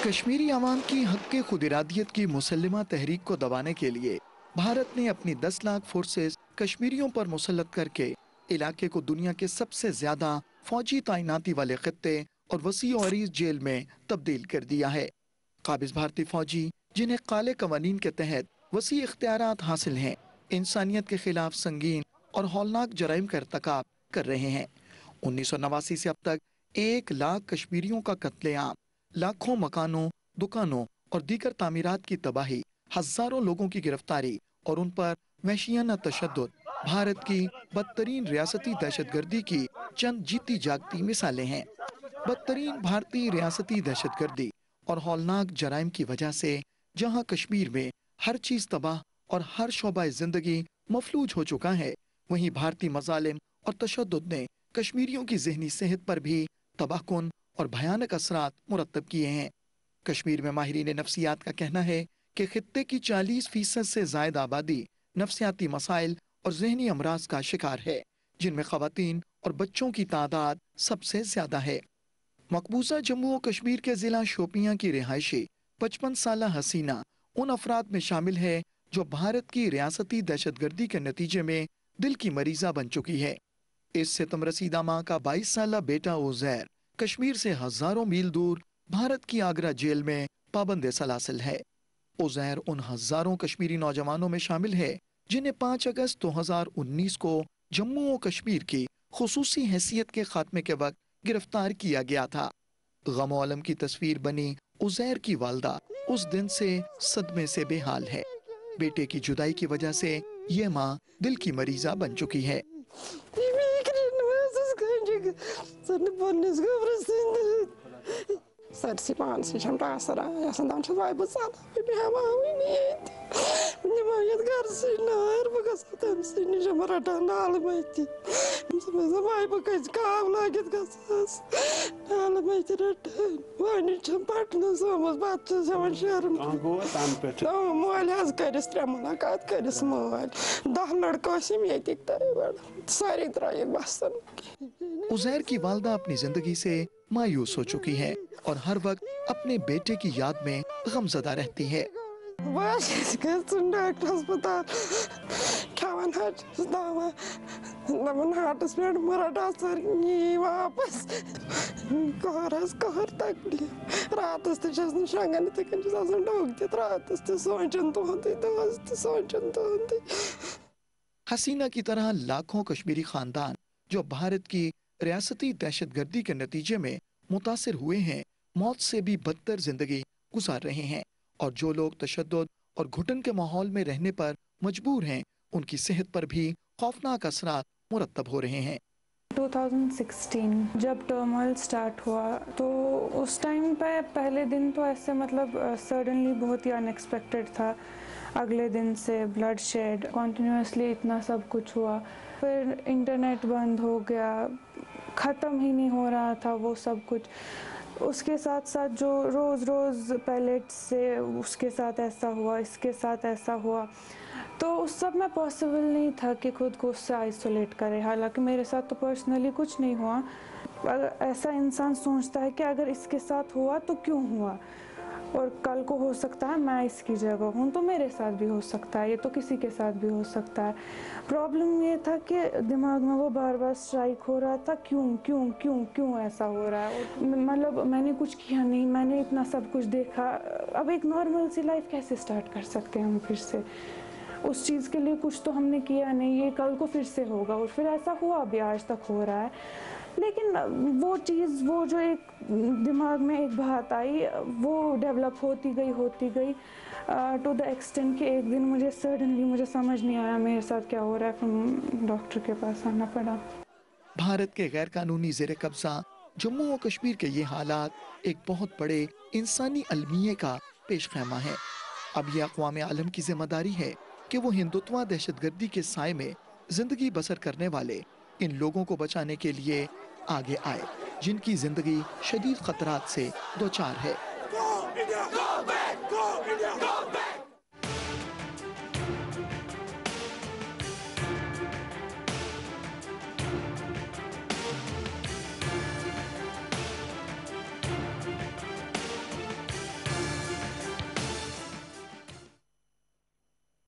कश्मीरी अवाम की हक़ खुद इरादियत की मुसल्लिमा तहरीक को दबाने के लिए भारत ने अपनी 10 लाख फोर्सेस कश्मीरियों पर मुसल्लत करके इलाके को दुनिया के सबसे ज्यादा फौजी तैनाती वाले खित्ते और वसी और अरीज जेल में तब्दील कर दिया है। काबिज भारतीय फौजी जिन्हें काले कवानीन के तहत वसी इख्तियारात हासिल हैं, इंसानियत के खिलाफ संगीन और हौलनाक जराइम का इर्तकाब कर रहे हैं। 1989 से अब तक 1 लाख कश्मीरियों का कत्लेआम, लाखों मकानों, दुकानों और दीगर तामीरात की तबाही, हजारों लोगों की गिरफ्तारी और उन पर वहशियाना तशद्दुद भारत की बदतरीन रियासती दहशतगर्दी की चंद जीती जागती मिसालें हैं। बदतरीन भारतीय रियासती दहशतगर्दी और हौलनाक जराइम की वजह से जहां कश्मीर में हर चीज तबाह और हर शोबा जिंदगी मफलूज हो चुका है, वहीं भारतीय मजालिम और तशद्दुद ने कश्मीरियों की जहनी सेहत पर भी तबाहकुन और भयानक असरात मुरतब किए हैं। कश्मीर में माहिरीन नफ्सियात का कहना है कि खित्ते की 40% से ज्यादा आबादी नफ्सियाती मसाइल और जहनी अमराज का शिकार है, जिनमें खवातीन और बच्चों की तादाद सबसे ज्यादा है। मकबूजा जम्मू और कश्मीर के जिला शोपियां की रिहायशी 55 साला हसीना उन अफराद में शामिल है जो भारत की रियासती दहशतगर्दी के नतीजे में दिल की मरीजा बन चुकी है। इस सितम रसीदा माँ का 22 साला बेटा उज़ैर कश्मीर से हजारों मील दूर भारत की आगरा जेल में पाबंद सलासिल है। उज़ैर उन हजारों कश्मीरी नौजवानों में शामिल है जिन्हें 5 अगस्त 2019 को जम्मू और कश्मीर की खुसूसी हैसियत के खात्मे के वक्त गिरफ्तार किया गया था। गम अलम की तस्वीर बनी उज़ैर की वालदा उस दिन से सदमे से बेहाल है। बेटे की जुदाई की वजह से ये माँ दिल की मरीजा बन चुकी है। Sarsi pansi şam tasara yasandan çay bıçağı bir hamamini nimayet garsın her bakasatam seni jamaratan almayti zamay bakaz kavla git gasas almayti ratan vani çampartna somos batı zaman şarım ango tampet moal az karis tramalakat karis moal dah लड़का से मैं देखता है बड़ा सारी तरह एक बासन उज़ैर की वालदा अपनी जिंदगी से मायूस हो चुकी है और हर वक्त अपने बेटे की याद में गमज़दा रहती है। हसीना की तरह लाखों कश्मीरी खानदान जो भारत की रियासती दहशतगर्दी के नतीजे में मुतासिर हुए हैं, मौत से भी बदतर जिंदगी गुजार रहे हैं और जो लोग तशद्दुद और घुटन के माहौल में रहने पर मजबूर हैं, उनकी सेहत पर भी खौफनाक असरात मुरतब हो रहे हैं। 2016 जब टर्मोइल स्टार्ट हुआ तो उस टाइम पे पहले दिन तो ऐसे मतलब सडनली बहुत ही अनएक्सपेक्टेड था। अगले दिन से ब्लड शेड कॉन्टिन्यूसली इतना सब कुछ हुआ, फिर इंटरनेट बंद हो गया, ख़त्म ही नहीं हो रहा था वो सब कुछ। उसके साथ साथ जो रोज़ रोज़ पैलेट से उसके साथ ऐसा हुआ, इसके साथ ऐसा हुआ, तो उस सब में पॉसिबल नहीं था कि खुद को उससे आइसोलेट करे। हालांकि मेरे साथ तो पर्सनली कुछ नहीं हुआ। ऐसा इंसान सोचता है कि अगर इसके साथ हुआ तो क्यों हुआ, और कल को हो सकता है मैं इसकी जगह हूँ तो मेरे साथ भी हो सकता है, ये तो किसी के साथ भी हो सकता है। प्रॉब्लम ये था कि दिमाग में वो बार बार स्ट्राइक हो रहा था, क्यों क्यों क्यों क्यों ऐसा हो रहा है। मतलब मैंने कुछ किया नहीं, मैंने इतना सब कुछ देखा, अब एक नॉर्मल सी लाइफ कैसे स्टार्ट कर सकते हैं हम फिर से। उस चीज़ के लिए कुछ तो हमने किया नहीं, ये कल को फिर से होगा, और फिर ऐसा हुआ भी, आज तक हो रहा है। लेकिन वो चीज़, वो जो एक दिमाग में एक बात आई, वो डेवलप होती गई टू द एक्सटेंट कि एक दिन मुझे सडनली मुझे समझ नहीं आया मेरे साथ क्या हो रहा है, फिर डॉक्टर के पास आना पड़ा। भारत के गैर कानूनी ज़ेर कब्जा जम्मू और कश्मीर के ये हालात एक बहुत बड़े इंसानी अलमिये का पेश खैमा है। अब ये अक़वाम आलम की जिम्मेदारी है कि वो हिंदुत्व दहशतगर्दी के साए में जिंदगी बसर करने वाले इन लोगों को बचाने के लिए आगे आए, जिनकी जिंदगी शदीद खतरात से दो चार है।